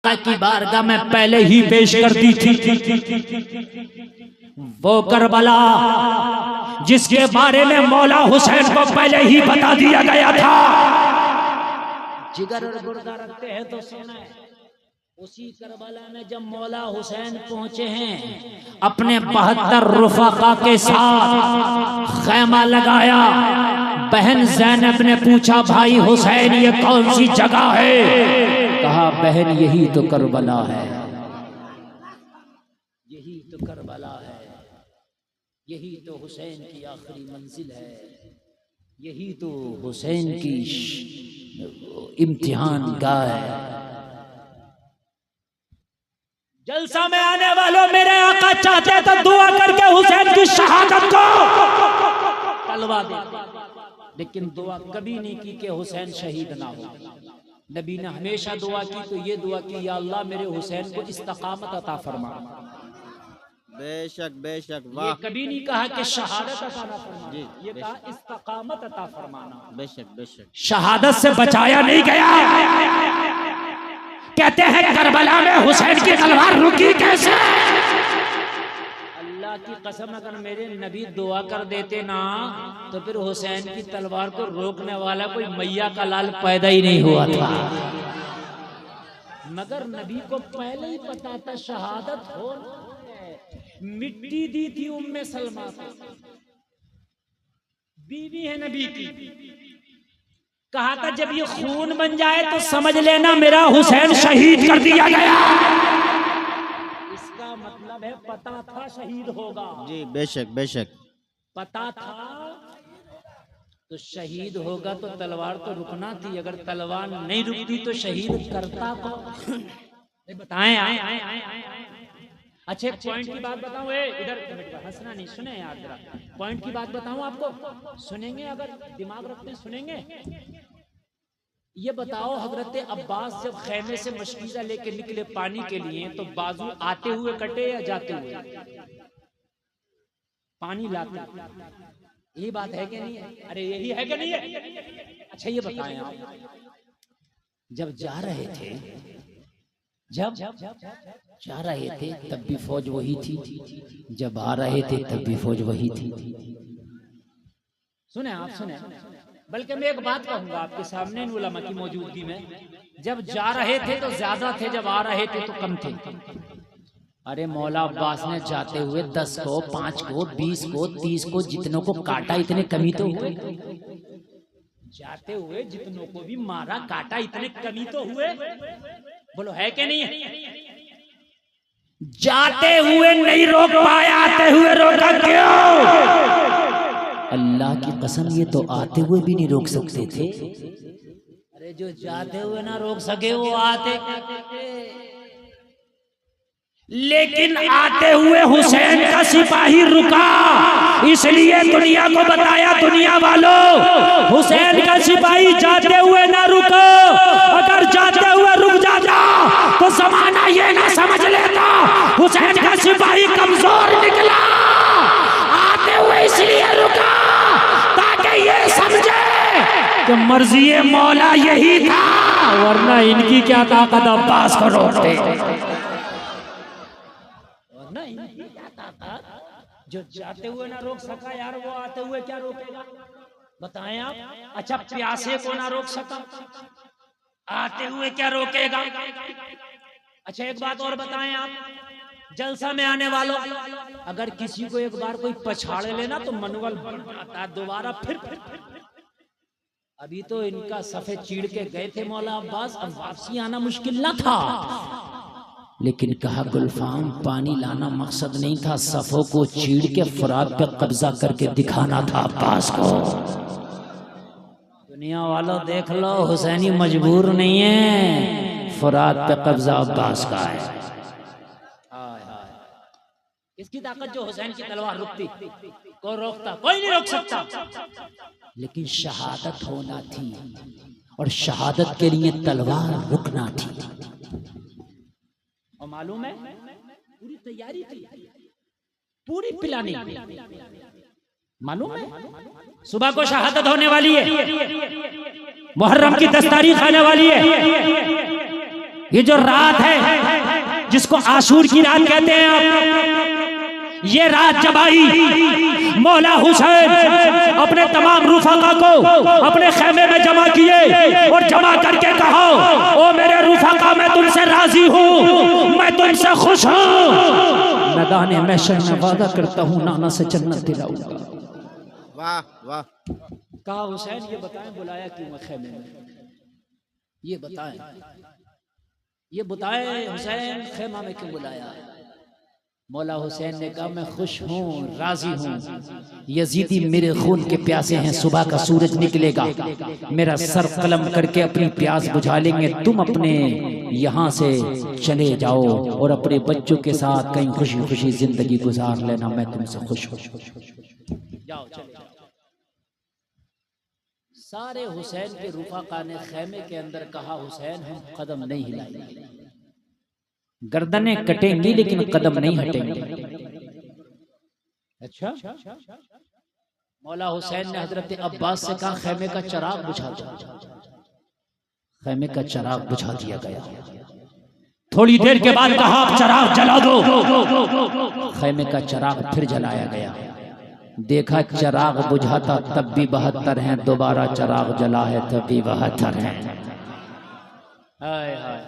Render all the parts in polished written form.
आका की बारगाह में पहले ही पेश कर दी थी। वो करबला जिसके बारे में मौला हुसैन को पहले ही बता दिया गया था। जिगर और गुर्दा रखते हैं तो सुने, उसी करबला में जब मौला हुसैन पहुंचे हैं अपने 72 रुफाका के साथ खैमा लगाया। बहन ज़ैनब ने पूछा, भाई हुसैन ये कौन सी जगह है? कहा, बहन यही तो करबला है, यही तो करबला है, यही तो हुसैन की आखिरी मंजिल है, यही तो हुसैन की इम्तिहान गाह है। जलसा में आने वालों, मेरे आका चाहते तो दुआ करके हुसैन की शहादत को टलवा दे, लेकिन दुआ कभी नहीं की कि हुसैन शहीद ना हो। नबी ने हमेशा दुआ की तो ये दुआ की, या अल्लाह मेरे हुसैन को इस्तकामत अता फरमा। बेशक बेशक, वाह। ये कभी नहीं कहा कि शहादत अता ना फरमा, ये कहा इस्तकामत अता फरमाना। बेशक बेशक, शहादत से बचाया नहीं गया। कहते हैं करबला में हुसैन की तलवार रुकी कैसे? अल्लाह की कसम, अगर मेरे नबी दुआ कर देते ना तो फिर हुसैन की तलवार को रोकने वाला कोई मैया का लाल पैदा ही नहीं हुआ था। मगर नबी को पहले ही पता था शहादत हो। मिट्टी दी थी उम्मे सलमा को, बीवी है नबी की। कहा था जब ये खून बन जाए तो समझ लेना मेरा हुसैन शहीद कर दिया गया। इसका मतलब है पता था शहीद होगा। जी बेशक बेशक, पता था तो शहीद होगा तो तलवार तो रुकना थी। अगर तलवार नहीं रुकती तो शहीद करता कौन? बताएं। अच्छे पॉइंट की बात बताऊं, इधर हंसना नहीं, सुने यार जरा। पॉइंट की बात बताऊं आपको, सुनेंगे? अगर दिमाग रखते सुनेंगे। ये बताओ, हजरत अब्बास जब खैमे से मशकीज़ा लेके निकले पानी के लिए तो बाजू आते हुए कटे या जाते हुए? पानी लाते, यही बात है कि नहीं है? अरे यही है कि नहीं है? अच्छा ये बताएं आप, जब जा रहे थे, जब जा रहे थे तब भी फौज वही थी, जब आ रहे थे तब भी फौज वही थी। सुने आप, सुने। बल्कि मैं एक बात कहूंगा आपके सामने इन उलमा की मौजूदगी में, जब जा रहे थे तो ज्यादा थे, जब आ रहे थे तो कम थे। अरे मौला अब्बास ने जाते हुए 10 को, 5 को, 20 को, 30 को, जितनों को काटा इतने कमी तो हुए। जाते हुए जितनों को भी मारा काटा इतने कमी तो हुए। बोलो है कि नहीं है? जाते हुए नहीं रोक पाया, आते हुए रोका क्यों? अल्लाह की कसम, ये तो आते हुए भी नहीं रोक सकते थे। अरे जो जाते हुए ना रोक सके वो आते, लेकिन आते हुए हुसैन का सिपाही रुका। इसलिए दुनिया को बताया, दुनिया वालों, हुसैन का सिपाही जाते हुए ना रुको। अगर जाते हुए रुक जाता तो जमाना ये ना समझ लेता हुसैन का सिपाही कमजोर निकला। आते हुए इसलिए रुका ताकि ये समझे कि मर्जी मौला यही था, वरना इनकी क्या ताकत अब्बास को रोकते। वरना इनकी क्या ताकत, जो जाते हुए ना रोक सका यार, वो आते हुए क्या रोकेगा? बताएं आप। अच्छा प्यासे को ना रोक सका, आते हुए क्या रोकेगा? अच्छा एक बात और बताएं आप, जलसा में आने वालों, अगर किसी को एक बार कोई पछाड़ लेना तो मनोबल बढ़ जाता है दोबारा फिर। अभी तो इनका सफेद चीड़ के गए थे मौला अब्बास, अब वापसी आना मुश्किल ना था। लेकिन कहा गुलफाम, पानी लाना मकसद नहीं था, सफों को चीड़ के फुरात पे कब्जा करके दिखाना था अब्बास को। दुनिया वालों देख लो, हुसैनी मजबूर नहीं है, फुरात पे कब्जा अब्बास का है। इसकी ताकत जो हुसैन की तलवार रुकती, कोई रोकता? कोई नहीं रोक सकता। लेकिन शहादत होना थी, और शहादत के लिए तलवार रुकना थी। और मालूम है पूरी तैयारी थी, पूरी प्लानिंग। मालूम है सुबह को शहादत होने वाली है, मुहर्रम की 10 तारीख आने वाली है। ये जो रात है जिसको आशूर की रात कहते हैं आप, ये रात जब आई मौला हुसैन अपने तमाम रुफाका को अपने खेमे में जमा किए और जमा करके कहा, ओ मेरे रुफाका मैं तुमसे राजी हूँ, मैं तुमसे खुश हूँ, मैदान महशर में वादा करता हूँ नाना से जन्नत दिलाऊंगा। वाह वाह। कहा हुसैन ये बताएं बुलाया क्यों मैं खेमे में, ये बताएं, ये बताएं हुसैन खेमा में क्यों बुलाया। मौला हुसैन ने कहा मैं खुश हूँ, राजी हूँ, यजीदी मेरे खून के प्यासे हैं, सुबह का सूरज निकलेगा मेरा सर कलम करके अपनी प्यास बुझा लेंगे, तुम अपने यहाँ से चले जाओ और अपने बच्चों के साथ कहीं खुशी खुशी जिंदगी गुजार लेना, मैं तुमसे खुश हूँ, जाओ चले जाओ। सारे हुसैन के रुफाका ने खेमे के अंदर कहा हुसैन हम कदम नहीं हिलाएंगे, गर्दनें कटेंगी लेकिन कदम नहीं हटेंगे। अच्छा, मौला हुसैन ने हजरत अब्बास से कहा खेमे का चिराग बुझा दो, खेमे का चिराग बुझा दिया गया। थोड़ी देर के बाद कहा आप चिराग जला दो, खेमे का चिराग फिर जलाया गया। देखा चिराग बुझाता तब भी 72 हैं, दोबारा चिराग जला है तब भी 72 हैं। हाय हाय।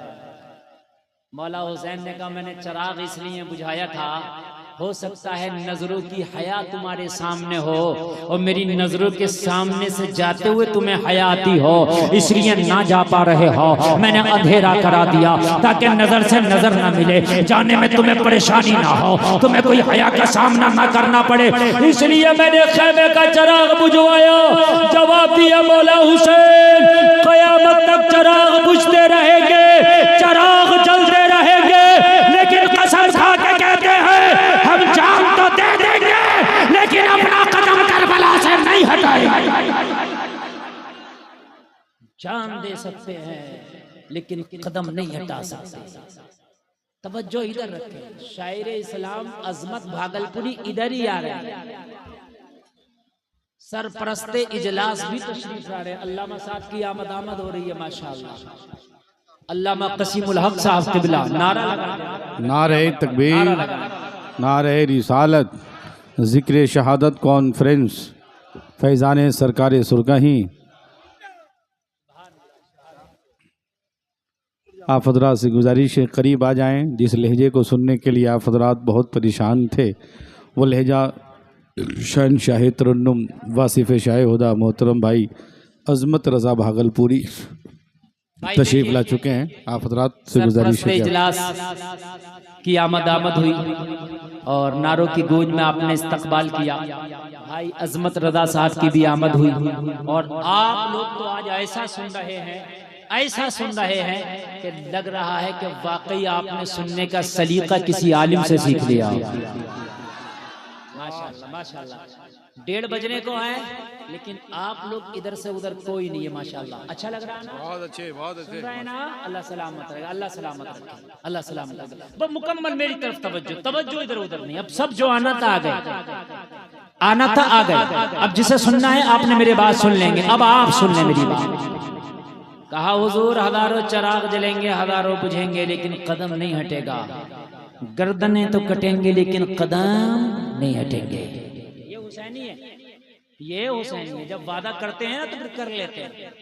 मौला हुसैन ने कहा मैंने चिराग इसलिए बुझाया था, हो सकता है नजरों की हया तुम्हारे सामने हो और मेरी नजरों के सामने से जाते हुए तुम्हें हया आती हो, इसलिए ना जा पा रहे हो, मैंने अंधेरा करा दिया ताकि नजर से नजर ना मिले, जाने में तुम्हें परेशानी ना हो, तुम्हें कोई हया का सामना ना करना पड़े, इसलिए मैंने खेमे का चिराग बुझवाया। जवाब दिया मौला हुसैन कयामत तक चिराग बुझते रहेंगे, चिराग जलते रहेंगे, लेकिन कसम खा के कहते हैं हम जान तो दे देंगे लेकिन अपना कदम करबला से नहीं हटाएंगे। जान दे सकते हैं लेकिन कदम नहीं हटा सकते। तवज्जो इधर रखें, शायर इस्लाम अजमत भागलपुरी इधर ही आ रहे हैं, सरपरस्ते इजलास भी तशरीफ ला रहे हैं। अल्लामा साहब की आमद हो रही है माशाअल्लाह। अल्लामा कसीमुल हक साहब क़िबला नारा लगा, नारे तकबीर, नारे रिसालत, ज़िक्र शहादत कॉन्फ्रेंस, फैज़ान सरकार सुरगही। आप हज़रात से गुजारिश है करीब आ जाएं। जिस लहजे को सुनने के लिए आप हज़रात बहुत परेशान थे, वो लहजा शहनशाह तरन्नुम वासिफ़ शाह हुदा मोहतरम भाई अज़मत रज़ा भागलपुरी तशरीफ ला चुके हैं। आप हज़रात से गुजारिश है इजलास की आमद हुई और नारों की गूंज में आपने इस्तकबाल किया। भाई अज़मत रज़ा साहब की भी आमद हुई और आप लोग तो आज ऐसा सुन रहे हैं, ऐसा सुन रहे हैं कि लग रहा है कि वाकई आपने सुनने का सलीका किसी आलिम से सीख लिया। माशाअल्लाह माशाअल्लाह। 1:30 बजने को है लेकिन आप लोग इधर से उधर कोई नहीं है माशाअल्लाह। अच्छा लग रहा है ना? बहुत अच्छे, बहुत अच्छे। सुन रहे हैं ना? अल्लाह सलामत रखेगा, अल्लाह सलामत रखेगा, अल्लाह सलामत रखेगा। बस मुकम्मल मेरी तरफ तवज्जो इधर उधर नहीं। अब सब जो आना था आ गए, आना था आ गए। अब जिसे सुनना है आपने मेरी बात सुन लेंगे। अब आप सुन लें मेरी बात। कहा हुजूर हजारों चिराग जलेंगे, हजारों बुझेंगे लेकिन कदम नहीं हटेगा, गर्दनें तो कटेंगे लेकिन कदम नहीं हटेंगे। ये हुसैनी है, ये हुसैनी है। जब वादा करते हैं ना तो फिर कर लेते हैं।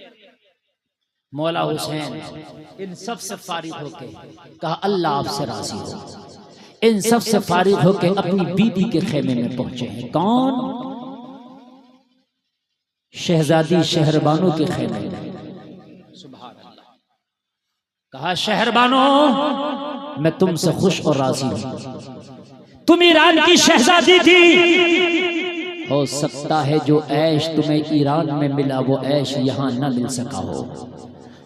मौला हुसैन इन सब से फारिग होके कहा अल्लाह आपसे राजी हो। इन सब से फारिग होके अपनी बीबी के खेमे में पहुंचे हैं। कौन? शहजादी शहरबानो के खेमे में। कहा शहरबानो मैं तुमसे खुश और राजी हूं। तुम ईरान की शहजादी थी, हो सकता है जो ऐश तुम्हें ईरान में मिला वो ऐश यहाँ न मिल सका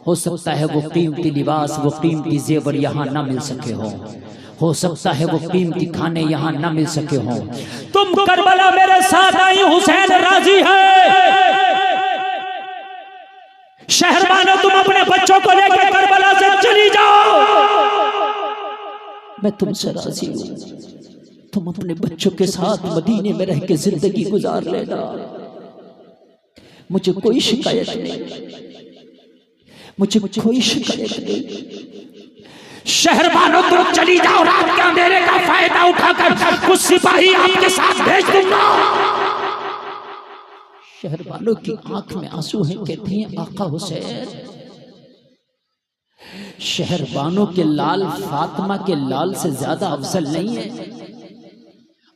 हो सकता है वो कीमती लिबास, वो कीमती जेवर यहाँ न मिल सके हो सकता है वो कीमती खाने यहाँ न मिल सके हो। तुम करबला मेरे साथ आई, हुसैन राजी है। शहरबानो तुम अपने बच्चों को लेकर करबला से चली जाओ, मैं तुमसे राजी हूं। तुम अपने बच्चों के साथ मदीने में रह के जिंदगी गुजार लेना, मुझे कोई शिकायत नहीं, मुझे कोई शिकायत नहीं। शहरबानों तुम चली जाओ, रात के अंधेरे का फायदा उठाकर कुछ सिपाही आपके साथ भेज दूंगा। शहरबानों की आंख में आंसू हैं, कहती हैं आका हुसैन, शहरबानों के लाल फातिमा के लाल से ज्यादा अफजल नहीं है।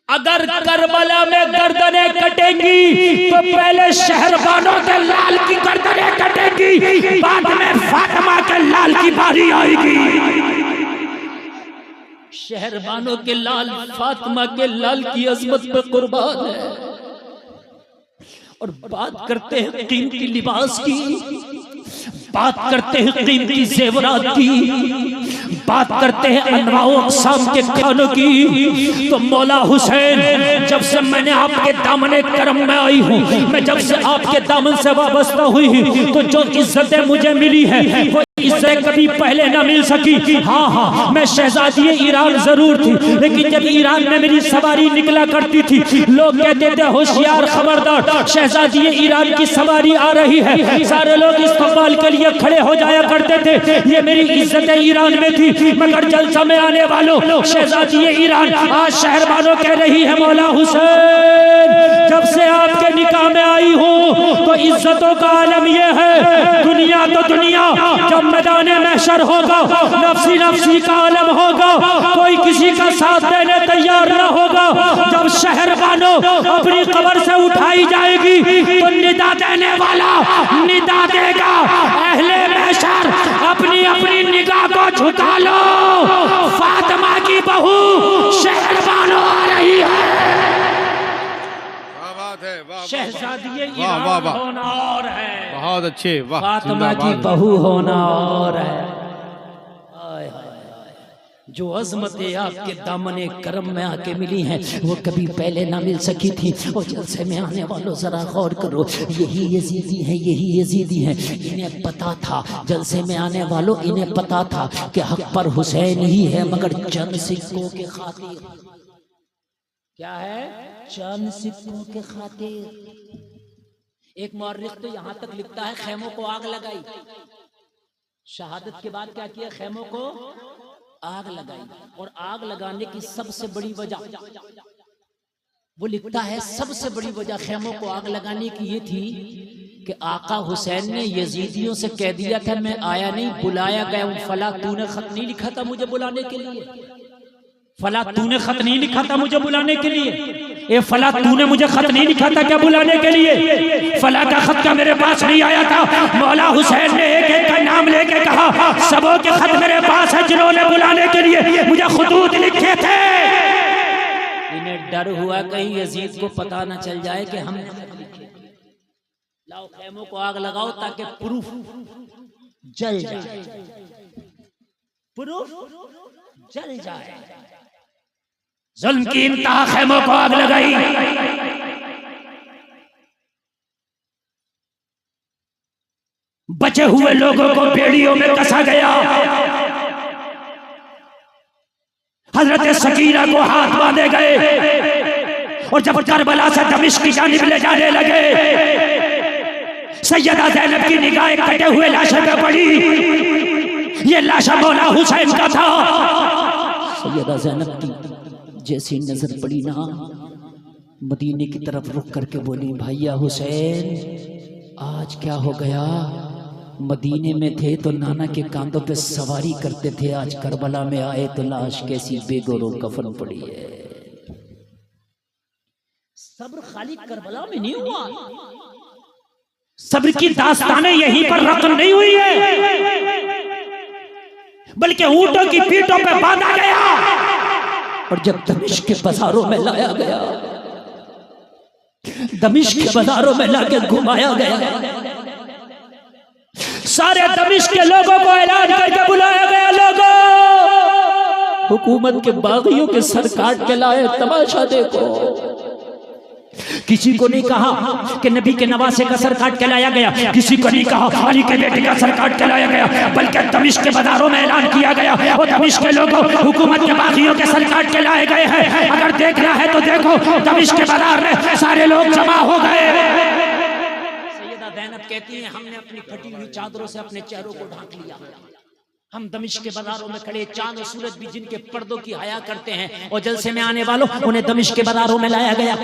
अगर करबला में गर्दनें कटेंगी तो पहले शहरबानों के लाल की गर्दनें कटेंगी, बाद में फातिमा के लाल की बारी आएगी। शहरबानों के लाल फातिमा के लाल की अजमत पे कुर्बान है। और बात करते हैं कीमती लिबास की, बात करते हैं कीमती जेवरात की, बात करते हैं अनवाओ अक़साम के खानों की, तो मौला हुसैन, जब से मैंने आपके दामने करम में आई हूँ, मैं जब से आपके दामन से वाबस्ता हुई हूँ, तो जो इज्जतें मुझे मिली है वो इससे कभी पहले ना मिल सकी। हाँ हाँ, मैं शहजादी ईरान जरूर थी, लेकिन जब ईरान में मेरी सवारी निकला करती थी, लोग कहते थे होशियार खबरदार, शहजादी ईरान की सवारी आ रही है, सारे लोग इस्तकबाल के लिए खड़े हो जाया करते थे। ये मेरी इज्जत ईरान में थी, मगर जलसा में आने वालों, शहजादी ईरान आज शहरबानों कह रही है मौला हुसैन, जब से आपके निकाह में आई हूँ तो इज्जतों का आलम यह है, दुनिया तो दुनिया, जब मैदाने महशर होगा नफसी नफसी का आलम होगा, कोई किसी का साथ देने तैयार न होगा। जब शहरबानों अपनी कब्र से उठाई जाएगी तो निदा देने वाला निदा देगा, अहले महशर अपनी अपनी निगाह को झुका लो, फातिमा की बहू शहरबानों आ रही है। शहजादी ईरान होना और है, बहुत अच्छे, वाह, फातिमा की बहू होना और है। जो अजमतें आपके दामने करम में आके मिली हैं वो कभी पहले ना मिल सकी थी। और जलसे में आने वालों जरा गौर करो, यही यजीदी हैं, यही यजीदी हैं, इन्हें पता था, जलसे में आने वालों इन्हें पता था कि हक पर हुसैन ही है, मगर चंद सिक्कों के खातिर, क्या है, चंद सिक्कों के खातिर। एक मौर्रिख तो यहां तक लिखता है खेमों को आग लगाई, शहादत के बाद क्या किया, खेमों को आग लगाई। और आग लगाने की सबसे बड़ी वजह वो लिखता है, सबसे बड़ी वजह खेमों को आग लगाने की ये थी कि आका हुसैन ने यजीदियों से कह दिया था मैं आया नहीं, बुलाया गया हूं। फला तूने खत नहीं लिखा था मुझे बुलाने के लिए, फला तूने खत नहीं लिखा था मुझे बुलाने के लिए, ए फला तूने मुझे खत नहीं लिखा था क्या बुलाने के लिए, फला का खत का मेरे पास नहीं आया था। मौला हुसैन ने एक एक का नाम लेके कहा सबों के खत मेरे पास है जिन्होंने बुलाने के लिए मुझे खुतूत लिखे थे। इन्हें डर हुआ कहीं यजीद को पता न चल जाए कि हम लिखे। लाओ खेमों को आग लगाओ ताकि प्रूफ जल जाए, प्रूफ जल जाए। जुल्म की इंतहा, खेमों को आग लगाई। बचे हुए लोगों को बेड़ियों में कसा गया। हजरत सकीना को हाथ बांधे गए और जब करबला से दमिश्क की जानिब ले जाने लगे, सैयदा ज़ैनब की निगाहें कटे हुए लाशों पे पड़ी। ये लाशा मौला हुसैन का था। सैयदा ज़ैनब की जैसी नजर पड़ी ना, मदीने की तरफ रुक करके बोली भैया हुसैन आज क्या हो गया, मदीने में थे तो नाना के कांधों पे सवारी करते थे, आज करबला में आए तो लाश कैसी बेगोरो कफन पड़ी है। सब्र खाली करबला में नहीं हुआ, सब्र की दास्तानें यहीं पर रकम नहीं हुई है, बल्कि ऊंटों की पीठों पे बांधा गया और जब दमिश्क के बाजारों में लाया गया, दमिश्क के बाजारों में लाके घुमाया गया, सारे दमिश्क के लोगों को ऐलान करके बुलाया गया, लोगों हुकूमत के बागियों के सर काट के लाए, तमाशा देखो। किसी को नहीं कहा कि नबी के नवासे का सर काट के लाया गया, किसी को नहीं कहा अली के बेटे का सर काट के लाया गया, बल्कि दमिश्क के बाजारों में ऐलान किया गया और दमिश्क के लोगों हुकूमत के बागियों के सर काट के लाए गए हैं। अगर देखना है तो देखो, दमिश्क के बाजार में सारे लोग जमा हो गए। सैयदा ज़ैनब कहती हैं हमने अपनी फटी हुई चादरों से अपने चेहरों को ढांक लिया, हम दमिश्क के बाजारों में खड़े, चांद और सूरज भी जिनके पर्दों की हया करते हैं, और जलसे में आने वालों उन्हें दमिश्क के बाजारों में लाया गया।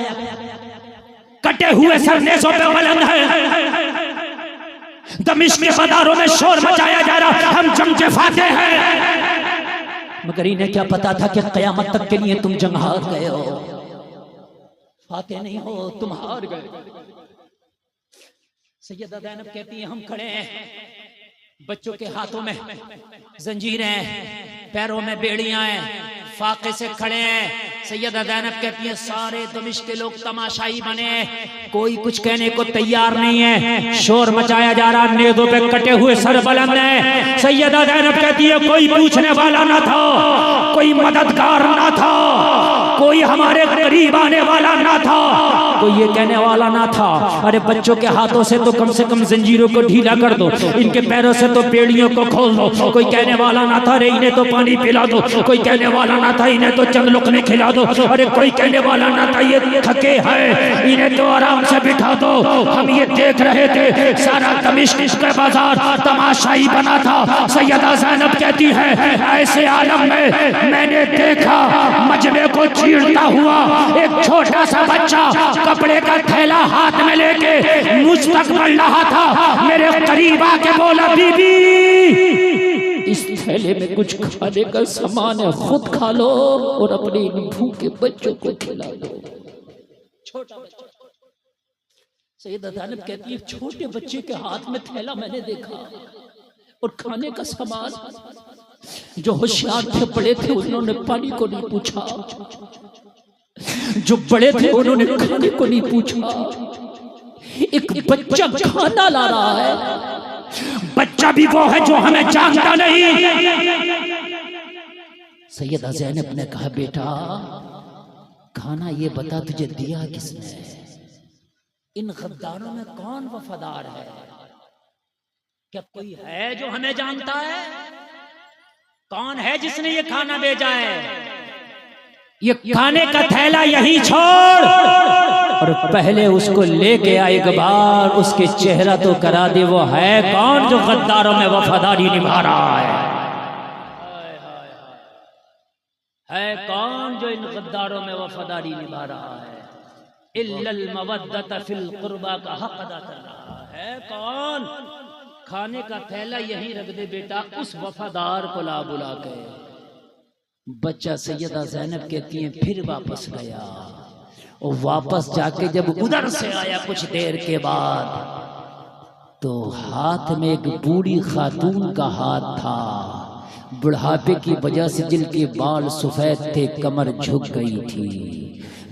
कटे हुए सर नेज़ों पे बुलंद है, दमिश्क के बाजारों में शोर मचाया जा रहा, हम जंग के फाते हैं। मगर इन्हें क्या पता था कि कयामत तक के लिए तुम जंग हार गए हो, फाते नहीं हो, तुम हार गए। सैयदा ज़ैनब कहती है हम खड़े हैं, बच्चों के हाथों में जंजीरें हैं, पैरों में बेड़ियां हैं, फाके से खड़े हैं। सैयदा ज़ैनब कहती है सारे दमिश्क के लोग तमाशाई बने, कोई कुछ कहने को तैयार नहीं है, शोर मचाया जा रहा, नेज़ों पे कटे हुए सर बुलंद है। सैयदा ज़ैनब कहती है कोई पूछने वाला ना था, कोई मददगार ना था, कोई हमारे करीब आने वाला ना था, कोई ये कहने वाला ना था अरे बच्चों के हाथों से तो कम से कम जंजीरों को ढीला कर दो, इनके पैरों से तो बेड़ियों को खोल दो। कोई कहने वाला ना था अरे इन्हें तो पानी पिला दो, कोई कहने वाला ना था इन्हें तो चंद लुकमे खिला दो, अरे कोई कहने वाला ना था ये थके हैं इन्हें तो आराम से बिठा दो। हम ये देख रहे थे सारा दमिश्क का बाजार तमाशाई बना था। सैयदा ज़ैनब कहती है ऐसे आलम में मैंने देखा मजमे को चीरता हुआ एक छोटा सा बच्चा कपड़े का थैला हाथ में लेके मुझ तक बढ़ रहा था, मेरे करीब आके बोला बीबी इस थैले में कुछ खाने का सामान है, खुद खा लो और अपने भूखे बच्चों को खिला दो। छोटा बच्चा, सैयदा ज़ैनब कहती है छोटे बच्चे के हाथ में थैला मैंने देखा और खाने का सामान। जो होशियार थे बड़े थे उन्होंने पानी को नहीं पूछा, जो बड़े थे उन्होंने खाने को नहीं पूछा। एक बच्चा खाना ला रहा है, बच्चा भी वो है जो हमें जानता नहीं। सैयदा ज़ैनब ने कहा बेटा खाना ये बता तुझे दिया किसने, इन गद्दारों में कौन वफादार है, क्या कोई है जो हमें जानता है, कौन है जिसने ये खाना भेजा है, ये खाने का थैला यही छोड़ और पहले उसको लेके आ एक बार, उसके चेहरा तो करा दे वो है कौन जो गद्दारों में वफादारी निभा रहा है कौन जो इन गद्दारों में वफादारी निभा रहा है, इल्लल मवद्दत फिल कुर्बा का हक अदा कर रहा है कौन। खाने का थैला यहीं रख दे बेटा, उस वफादार को ला बुला के। बच्चा सैयदा ज़ैनब कहती है फिर वापस गया और वापस जाके जब उधर से आया कुछ देर के बाद तो हाथ में एक बूढ़ी खातून का हाथ था, बुढ़ापे की वजह से जिनके बाल सफेद थे, कमर झुक गई थी,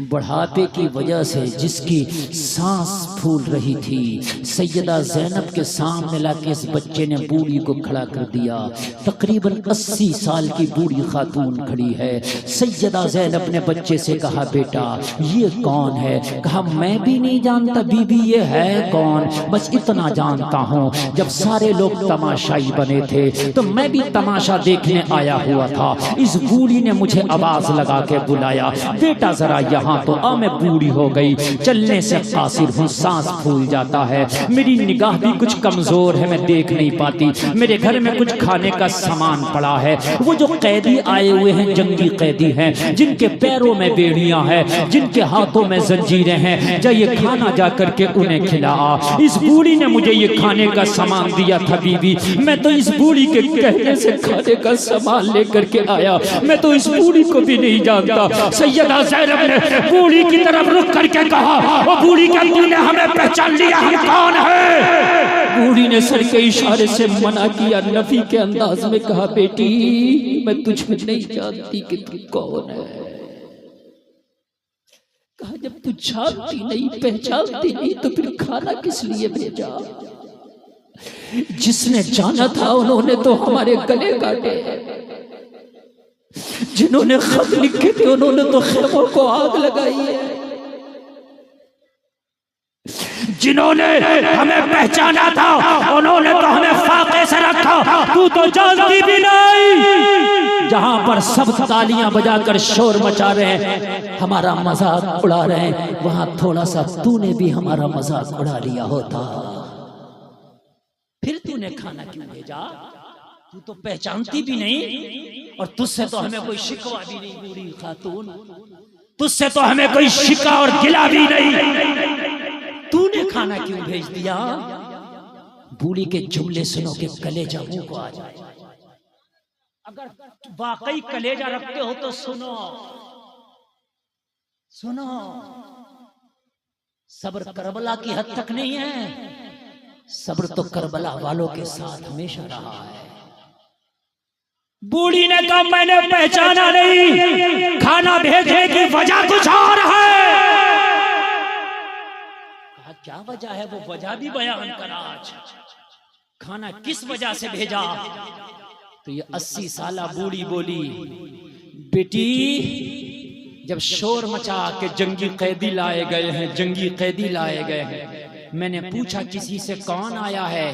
बुढ़ापे की वजह से जिसकी सांस फूल रही थी। सैयदा ज़ैनब के सामने लाके इस बच्चे ने बूढ़ी को खड़ा कर दिया। तकरीबन 80 साल की बूढ़ी खातून खड़ी है। सैयदा ज़ैनब ने बच्चे से कहा बेटा ये कौन है? कहा मैं भी नहीं जानता बीबी ये है कौन, बस इतना जानता हूँ जब सारे लोग तमाशाई बने थे तो मैं भी तमाशा देखने आया हुआ था। इस बूढ़ी ने मुझे आवाज लगा के बुलाया बेटा जरा यहाँ तो आ। मैं बूढ़ी हो गई, चलने से कासिर हूँ, सांस फूल जाता है, मेरी निगाह भी कुछ कमजोर है, मैं देख नहीं पाती। मेरे घर में कुछ खाने का सामान पड़ा है। वो जो कैदी आए हुए हैं जंगी कैदी हैं, जिनके पैरों में बेड़ियां हैं, जिनके हाथों में जंजीरें हैं, जा ये खाना जा करके उन्हें खिला। इस बूढ़ी ने मुझे ये खाने का सामान दिया था बीबी, मैं तो इस बूढ़ी के कहने से खाने का सामान लेकर के आया, मैं तो इस बूढ़ी को भी नहीं जानता। सैयदा ज़ैनब ने बूढ़ी की तरफ रुक करके कहा वो बूढ़ी क्या तूने हमें पहचान लिया, हम कौन है? बूढ़ी ने सर के इशारे से मना किया, नफी के अंदाज में कहा बेटी मैं तुझे नहीं जानती कि तू कौन है। कहा जब तू जानती नहीं पहचानती नहीं तो फिर खाना किस लिए भेजा? जिसने जाना था उन्होंने तो हमारे गले काटे, जिन्होंने खत लिखे थे उन्होंने तो खेमों को आग लगाई है, जिन्होंने हमें पहचाना था उन्होंने तो हमें फाके से रखा, तू तो जानती भी नहीं। जहां पर सब तालियां बजाकर शोर मचा रहे हैं, हमारा मजाक उड़ा रहे हैं, वहां थोड़ा सा तूने भी हमारा मजाक उड़ा लिया होता, फिर तूने खाना क्यों भेजा? तू तो पहचानती भी नहीं, और तुझसे तो हमें कोई शिकवा भी नहीं बूढ़ी खातून, तुझसे तो हमें कोई शिका और गिला भी नहीं, तूने खाना क्यों भेज दिया? बूढ़ी के जुमले सुनो के कलेजा मुंह को आ जाए। अगर वाकई कलेजा रखते हो तो सुनो, सुनो, सब्र करबला की हद तक नहीं है, सब्र तो करबला वालों के साथ हमेशा रहा है। बूढ़ी ने कहा मैंने पहचाना नहीं, खाना भेजने की वजह कुछ और है। कहा क्या वजह है? वो वजह भी बयान करा। आज खाना किस वजह से भेजा? तो ये 80 साला बूढ़ी बोली, बेटी जब शोर मचा के जंगी कैदी लाए गए हैं, जंगी कैदी लाए गए हैं, मैंने पूछा किसी से कौन आया है?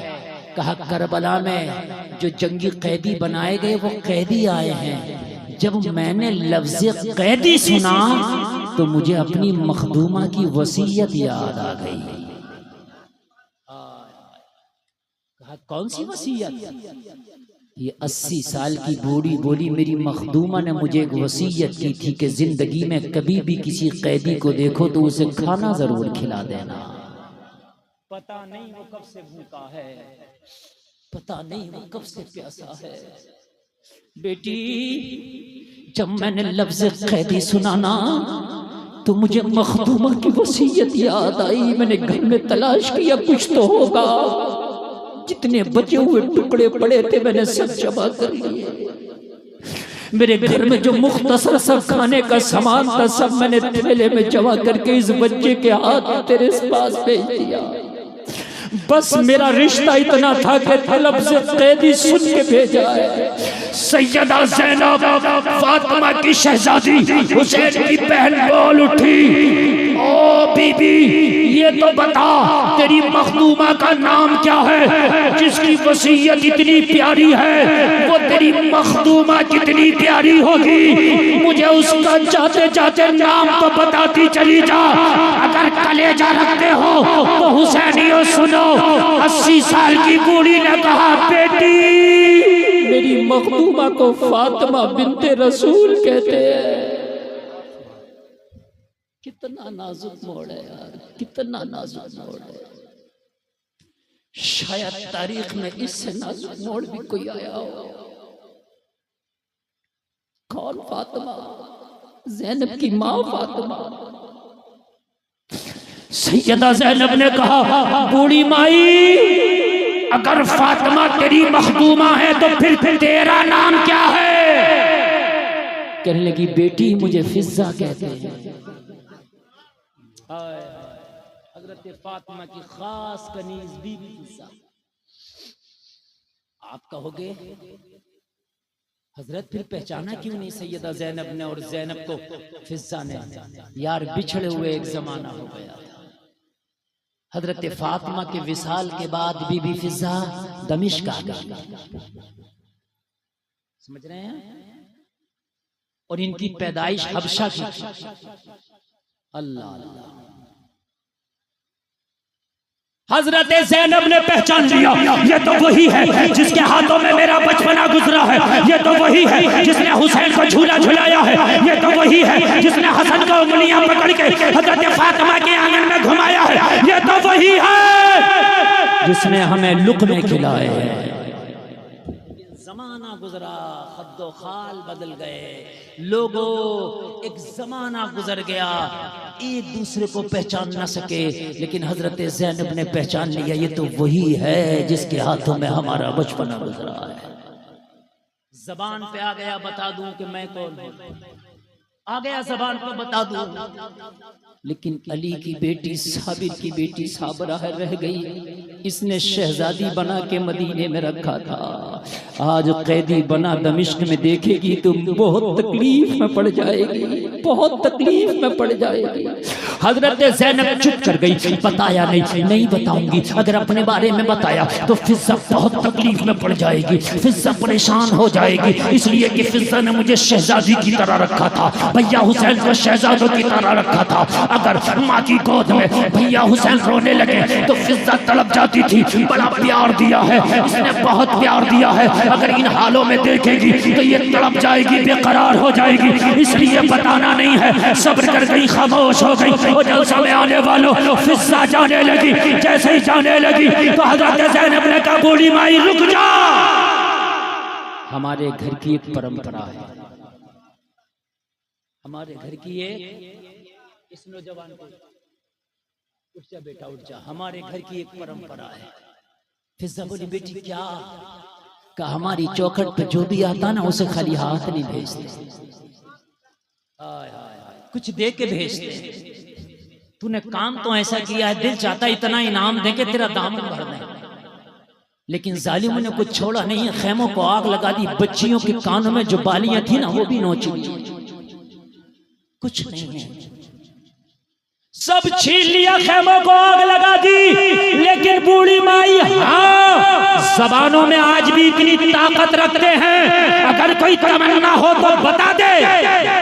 कहा करबला में जो जंगी कैदी बनाए गए वो कैदी आए हैं। जब मैंने लफ्ज़ कैदी सुना तो मुझे अपनी मखदूमा की वसीयत याद आ गई। कहा कौन सी वसीयत? ये 80 साल की बूढ़ी बोली, मेरी मखदूमा ने मुझे एक वसीयत की थी कि जिंदगी में कभी भी किसी कैदी को देखो तो उसे खाना जरूर खिला देना। पता नहीं वो कब से भूखा है, पता नहीं वो कब से प्यासा है। बेटी जब मैंने लफ्ज़ कैदी सुना ना तो मुझे मखदूमा की वसीयत याद आई। मैंने घर में तलाश किया कुछ तो होगा, जितने बचे हुए टुकड़े पड़े थे मैंने सब जमा कर लिए। मेरे घर में जो मुख्तसर सब खाने का सामान था सब मैंने थैले में जमा करके इस बच्चे के हाथ तेरे पास भेज दिया। बस मेरा रिश्ता इतना था कि तलब से कैदी सुन के भेजा है। सैयदा ज़ैनब फातिमा की शहजादी हुसैन की बहन बोल उठी, ओ बीबी ये तो बता तेरी मखदूमा का नाम क्या है जिसकी वसीयत इतनी प्यारी है? वो तेरी मखदूमा कितनी प्यारी होगी, मुझे उसका जाते जाते नाम तो बताती चली जा। अगर कलेजा रखते हो तो हुसैनियों सुनो। 80 साल की बूढ़ी ने कहा बेटी मेरी मखदूमा को फातिमा बिन्ते रसूल कहते हैं। कितना नाजुक मोड़ है यार, कितना नाजुक मोड़ है। शायद तारीख में इससे नाजुक मोड़ भी कोई आया हो। कौन? फातिमा, ज़ैनब की माँ फातिमा। सैयदा ज़ैनब ने कहा बूढ़ी माई अगर फातिमा तेरी मखदूमा है तो फिर तेरा नाम क्या है? कहने लगी बेटी मुझे फिज़्ज़ा कहते हैं। हज़रत फातिमा की खास कनीज बीबी फिज़्ज़ा। आप कहोगे हजरत फिर पहचाना क्यों नहीं सैयदा ज़ैनब ने और ज़ैनब को फिज़्ज़ा ने? यार बिछड़े हुए एक जमाना हो गया था। हजरत फातिमा के विसाल के बाद बीबी फिज़्ज़ा दमिश्क आ गई। समझ रहे हैं? और इनकी पैदाइश हबशा की। अल्लाह अल्लाह। हजरत ज़ैनब ने पहचान लिया ये तो वही है जिसके हाथों में मेरा बचपना गुजरा है, ये तो वही है जिसने हुसैन को झूला झुलाया है, ये तो वही है जिसने हसन को उंगलियां पकड़ के हजरत फातिमा के आंगन में घुमाया है, ये तो वही है जिसने हमें लुक़मे खिलाए हैं। जमाना गुजरा, खद्दो खाल बदल गए, लोगों एक जमाना गुजर गया, एक दूसरे को पहचान न सके, लेकिन हजरत ज़ैनब ने पहचान लिया ये तो वही है जिसके हाथों में हमारा बचपना गुजरा है। जबान पे आ गया बता दूं कि मैं कौन हूं, आ गया जबान पे बता दूं, लेकिन अली की बेटी साबिर की बेटी साबरा रह गई। इसने शहजादी बना के मदीने में रखा था, आज कैदी बना दमिश्क में देखेगी तो बहुत तकलीफ में पड़ जाएगी, बहुत तकलीफ में पड़ जाएगी। हजरत ज़ैनब चुप कर गई, बताया नहीं बताऊंगी, अगर अपने बारे में बताया तो फिज़्ज़ा बहुत तकलीफ में पड़ जाएगी, फिज़्ज़ा परेशान हो जाएगी, इसलिए कि फिज़्ज़ा ने मुझे शहजादी की तरह रखा था, भैया हुसैन को शहजादों की तरह रखा था। अगर माँ की गोद में भैया हुसैन रोने लगे तो फिजा तड़प जाती थी। बड़ा प्यार दिया है इसने, बहुत प्यार दिया है। अगर इन हालों में देखेगी तो ये तड़प जाएगी, बेकरार हो जाएगी। इसलिए बताना नहीं है, सब्र कर गई, खामोश हो गई। और जलसा में आने वालों फिजा जाने लगी। जैसे ही जाने लगी तो हजरत ज़ैनब ने कहा बूढ़ी माई रुक जा। हमारे घर की एक परंपरा है, हमारे घर की एक, इस नौजवान को उठ जा बेटा उठ जा, हमारे घर की एक परंपरा है। फिजा बोली बेटी क्या? कहा हमारी चौखट पे जो भी आता ना उसे खाली हाथ नहीं भेजते, कुछ दे के भेजते। तूने काम तो ऐसा किया है, दिल चाहता इतना इनाम दे के तेरा दामन भर दे, लेकिन जालिमों ने कुछ छोड़ा नहीं है। खेमों को आग लगा दी, बच्चियों के कानों में जो बालियां थी ना वो भी नोची, कुछ नहीं है, सब छीन लिया, खेमों को आग लगा दी। लेकिन बूढ़ी माई हाँ जबानों में आज भी इतनी ताकत रखते हैं, अगर कोई तमन्ना हो तो बता दे,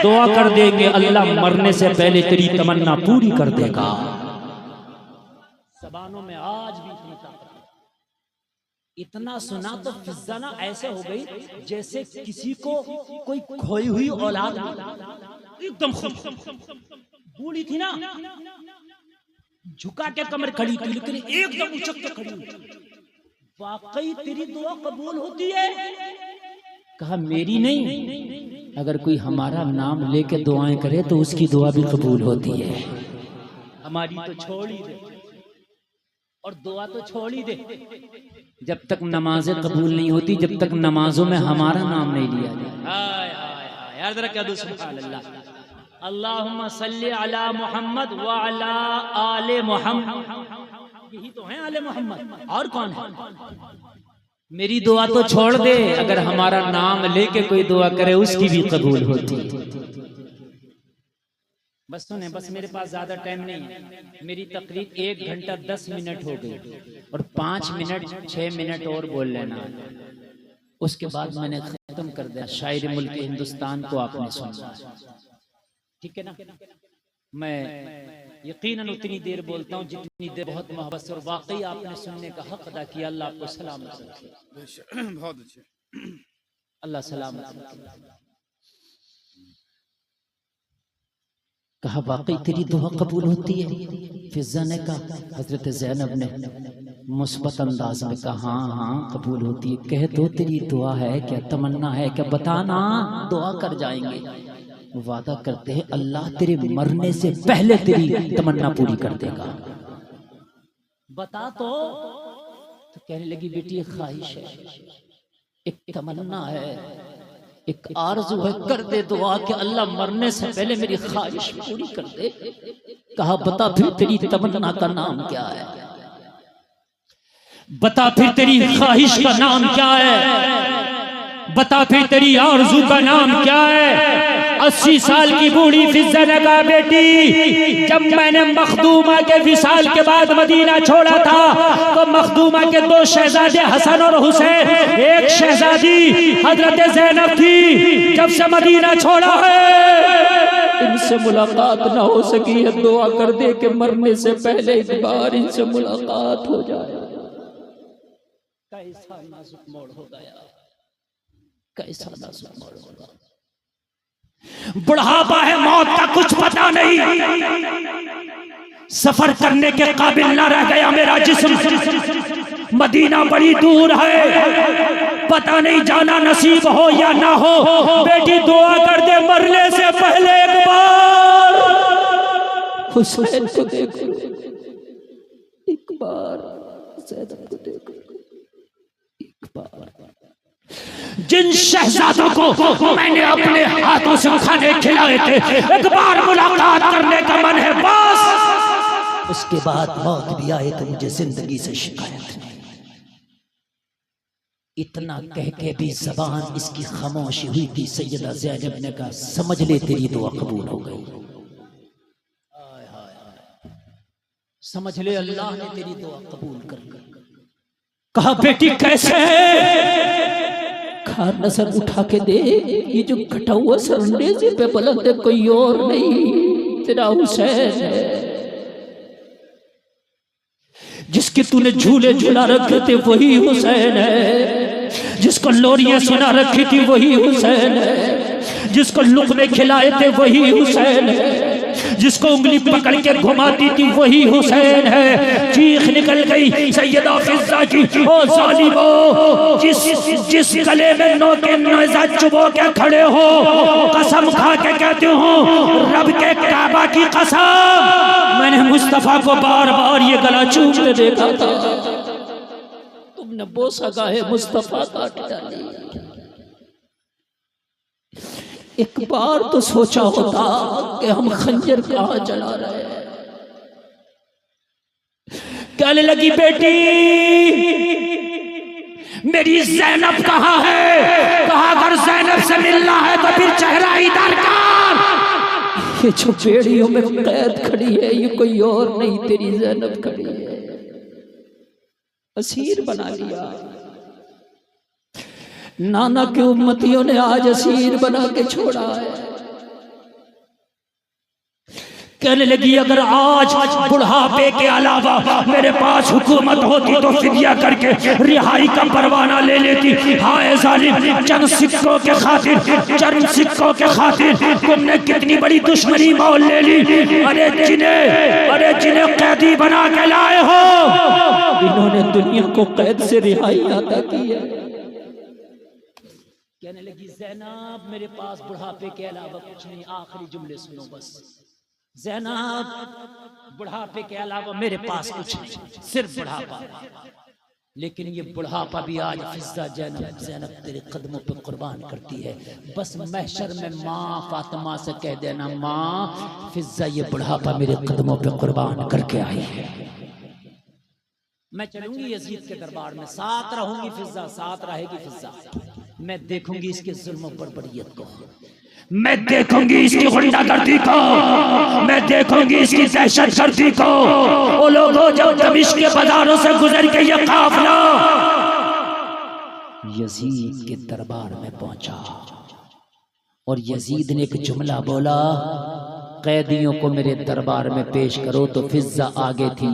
दुआ कर देंगे, अल्लाह मरने से पहले तेरी तमन्ना पूरी कर देगा। जबानों में आज भी इतनी ताकत। इतना सुना तो फिजा ना ऐसे हो गई जैसे किसी को कोई खोई हुई औलाद, एकदम बूढ़ी थी ना, झुका के कमर खड़ी थी, लेकिन एकदम उचक के खड़ी हुई। वाकई तेरी दुआ कबूल होती है? कहा मेरी नहीं, अगर कोई हमारा नाम लेके दुआएं करे तो उसकी दुआ भी कबूल होती है। हमारी तो छोड़ ही दे, और दुआ तो छोड़ ही दे। जब तक नमाजें कबूल नहीं होती, जब तक नमाजों में हमारा नाम नहीं लिया जाए। यार जरा क्या दो सुभान अल्लाह, अल्लाहुम्मा सल्ली अला मोहम्मद व अला आले मोहम्मद, यही तो है आले मोहम्मद, और कौन है? मेरी दुआ तो छोड़ दे, अगर हमारा नाम लेके कोई दुआ करे उसकी भी कबूल होती। बस सुने, बस मेरे पास ज्यादा टाइम नहीं है, मेरी तकरीर 1 घंटा 10 मिनट हो गई, और 5 मिनट 6 मिनट और बोल लेना, उसके बाद मैंने खत्म कर दिया। शायर मुल्क हिंदुस्तान को आपने सुना, ठीक है ना? मैं यकीनन उतनी देर बोलता हूँ जितनी देर बहुत मोहब्बत से, और वाकई आपने सुनने का हक अदा किया। अल्लाह आपको सलामत रखे, बहुत अच्छे, अल्लाह सलामत रखे। कहा वाकई तेरी दुआ कबूल होती है? फिजा ने कहा, हजरत ज़ैनब ने मुस्बत अंदाज में कहा हाँ हाँ कबूल होती है। कह दो तेरी दुआ है क्या, तमन्ना है क्या, बताना, दुआ कर जाएंगे। वादा करते हैं अल्लाह तेरे मरने से पहले तेरी तमन्ना पूरी कर देगा। बता तो कहने लगी बेटी एक ख्वाहिश है, एक तमन्ना है, एक आरज़ू है, कर दे दुआ कि अल्लाह मरने से पहले मेरी ख्वाहिश पूरी कर दे। कहा बता फिर तेरी तमन्ना का नाम क्या है, बता फिर तेरी ख्वाहिश का नाम क्या है, बता फिर तेरी आरज़ू का नाम क्या है। 80 साल की बूढ़ी फिजा ने कहा बेटी जब मैंने मखदूमा के विसाल के बाद मदीना छोड़ा था तो मखदूमा के 2 शहजादे हसन और हुसैन, एक शहजादी हजरत ज़ैनब थी। जब से मदीना छोड़ा है इनसे मुलाकात ना हो सकी है, दुआ कर दे कि मरने से पहले एक बार इनसे मुलाकात हो जाए। कैसा नाजुक मोड़ होगा यार, कैसा नाजुक मोड़ होगा। बुढ़ापा है, मौत का कुछ पता नहीं, सफर करने के काबिल ना रह गया मेरा जिस्म। मदीना बड़ी दूर है, पता नहीं जाना नसीब हो या ना हो। बेटी दुआ कर दे मरने से पहले एक बार हुसैन को देखो, एक बार ज़ैनब को देखो, एक बार। जिन शहजादों को मैंने अपने हाथों से खाने खिलाए थे, एक बार मुलाकात करने का मन है बस। उसके बाद मौत भी आए तो मुझे जिंदगी से शिकायत नहीं। इतना कह के भी ज़बान इसकी खामोशी हुई थी। सैयदा ज़ैनब ने कहा समझ ले तेरी दुआ कबूल हो गई, समझ ले अल्लाह ने तेरी दुआ कबूल कर ली। कहा बेटी कैसे है? कहा नजर उठा के दे, ये जो कटा हुआ सरनेजे पे बुलंद है कोई और नहीं, तेरा हुसैन है। जिसके तूने झूले झूला रखे थे वही हुसैन है, जिसको लोरियां सुना रखी थी वही हुसैन है, जिसको लुक़मे खिलाए थे वही हुसैन है, जिसको उंगली पकड़ के घुमाती थी वही हुसैन है। चीख निकल गई सैयदा फिज़्ज़ा की, ओ ज़ालिमो, जिस गले में नोके नेज़ा चुबो के खड़े हो, कसम खा के कहते हो रब के काबा की कसम, मैंने मुस्तफ़ा को बार बार ये गला चूमते देखा था, तुमने बोसा गाहे मुस्तफ़ा काट डाली। एक बार तो सोचा होता कि हम खंजर कहाँ चला रहे हैं। कहने लगी बेटी मेरी ज़ैनब कहाँ है? कहा अगर ज़ैनब से मिलना है तो फिर चेहरा इधर कर। ये जो बेड़ियों में कैद खड़ी है ये कोई और नहीं, तेरी ज़ैनब खड़ी है, असीर बना लिया। नाना के उम्मतियों ने आज असीर बना के छोड़ा है। कहने लगी अगर आज बुढ़ापे के अलावा मेरे पास हुकूमत होती तो फिदिया करके रिहाई का परवाना ले लेती। हाय जालिम, चंद सिक्कों के खातिर, चंद सिक्कों के खातिर तुमने कितनी बड़ी दुश्मनी मोल ले ली। अरे जिन्हें कैदी बना के लाए हो, इन्होंने दुनिया को कैद से रिहाई अता की है। कहने लगी ज़ैनब मेरे पास बुढ़ापे के अलावा कुछ नहीं। आखिरी जुमले सुनो बस। ज़ैनब बुढ़ापे के अलावा मेरे पास कुछ नहीं, सिर्फ बुढ़ापा। लेकिन ये बुढ़ापा भी आज फिज़्ज़ा ज़ैनब तेरे कदमों पे कुर्बान करती है। बस महशर में माँ फातिमा से कह देना, माँ फिज़्ज़ा ये बुढ़ापा मेरे कदमों पे कुर्बान करके आई है। मैं चलूंगी यजीद के दरबार में, साथ रहूंगी फिज़्ज़ा, साथ रहेगी फिज़्ज़ा। मैं देखूंगी इसके जुल्म और बर्बरियत को, मैं देखूंगी इसकी गुंडागर्दी को, मैं देखूंगी इसकी दहशतगर्दी को। वो लोगों जब दमिश्क के बाजारों से गुजर के ये काफिला यजीद के दरबार में पहुंचा और यजीद ने एक जुमला बोला, कैदियों को मेरे दरबार में पेश करो। तो फिज़्ज़ा आगे थी,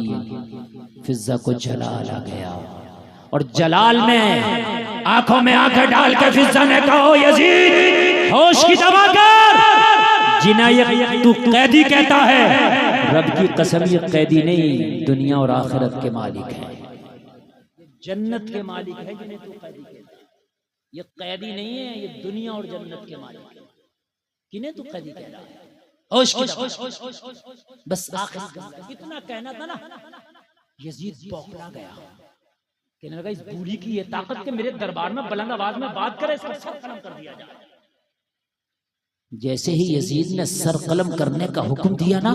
फिज़्ज़ा को जलाल आ गया और जलाल में आंखों में आंखें डाल के फिज़्ज़ा ने कहा, यजीद होश की दवा कर, जिन्हें तू कैदी कहता है, रब की कसम ये कैदी नहीं, दुनिया और आखिरत के मालिक है, जन्नत के मालिक है जिन्हें तू कैदी कहता है। ये कैदी नहीं है, ये दुनिया और जन्नत के मालिक है। किन्हें तू कैदी कह रहा है? होश की दवा। बस आखिर इतना कहना था ना, यजीद बौखला गया। कहने लगा इस बूढ़ी की ये ताकत के मेरे दरबार में बुलंद आवाज में बात करे, इसका सर कलम कर दिया जाए। जैसे ही यजीद ने सर कलम करने का हुक्म दिया ना,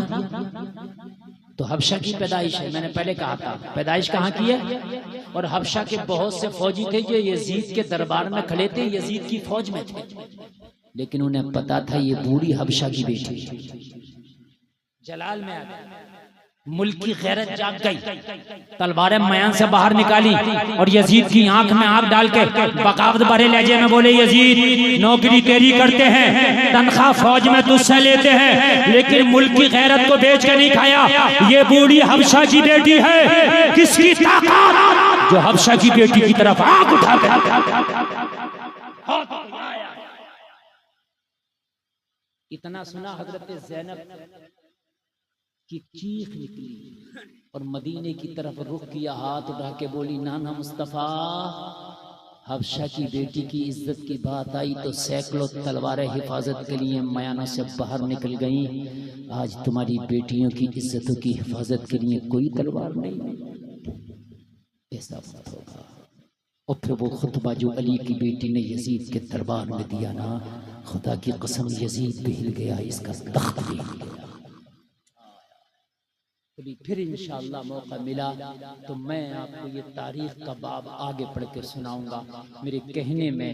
तो हबशा की पैदाइश है। मैंने पहले कहा था पैदाइश कहाँ की है। और हबशा के बहुत से फौजी थे जो यजीद के दरबार में खड़े थे, यजीद की फौज में थे, लेकिन उन्हें पता था ये बूढ़ी हबशा की बेटी। जलाल में आ गया, मुल्क की गैरत जाग गई, तलवारें मयान से बाहर निकाली और यजीद की आंख में आंख डाल के बगावत भरे लहजे में बोले, यजीद नौकरी तेरी करते हैं, तनख्वाह फौज में तुझसे लेते हैं, लेकिन मुल्क की गैरत को बेच के नहीं खाया। ये बूढ़ी हबशा की बेटी है, किसकी ताकत जो हबशा की बेटी की तरफ आंख उठा इतना सुना हजरत ज़ैनब की चीख निकली और मदीने की तरफ रुख किया, हाथ उठा के बोली, नाना मुस्तफ़ा, हबशा की बेटी की इज्जत की बात आई तो सैकड़ों तलवारें हिफाजत के लिए मयानों से बाहर निकल गईं। आज तुम्हारी बेटियों की इज्जतों की हिफाजत के लिए कोई तलवार नहीं। ऐसा बात होगा। और फिर वो खुतबा जो अली की बेटी ने यजीद के दरबार में दिया ना, खुदा की कसम यजीद भी हिल गया, इसका तख्त भी हिल गया। कभी फिर इंशाअल्लाह मौका मिला तो मैं आपको ये तारीख का बाब आगे पढ़ के सुनाऊंगा। मेरे कहने में,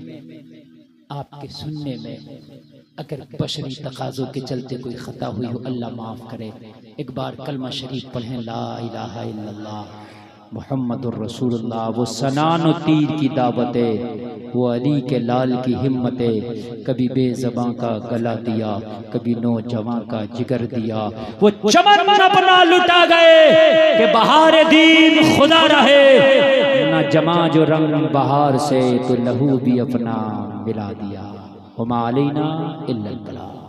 आपके सुनने में अगर बशरी तकाज़ों के चलते कोई ख़ता हुई हो, अल्लाह माफ़ करे। एक बार कलमा शरीफ पढ़ें, ला इलाहा इल्लल्लाह मुहम्मदुर रसूलुल्लाह। वो सनान तीर की दावत है, वो अली के लाल की हिम्मतें, कभी बेज़बां का गला दिया, कभी नौजवान का जिगर दिया। वो चमन अपना लुटा गए कि बहार दीन खुदा रहे, ना जमा जो रंग बहार से तो लहू भी अपना मिला दिया। हुमा अलैना इल्लल बलाग।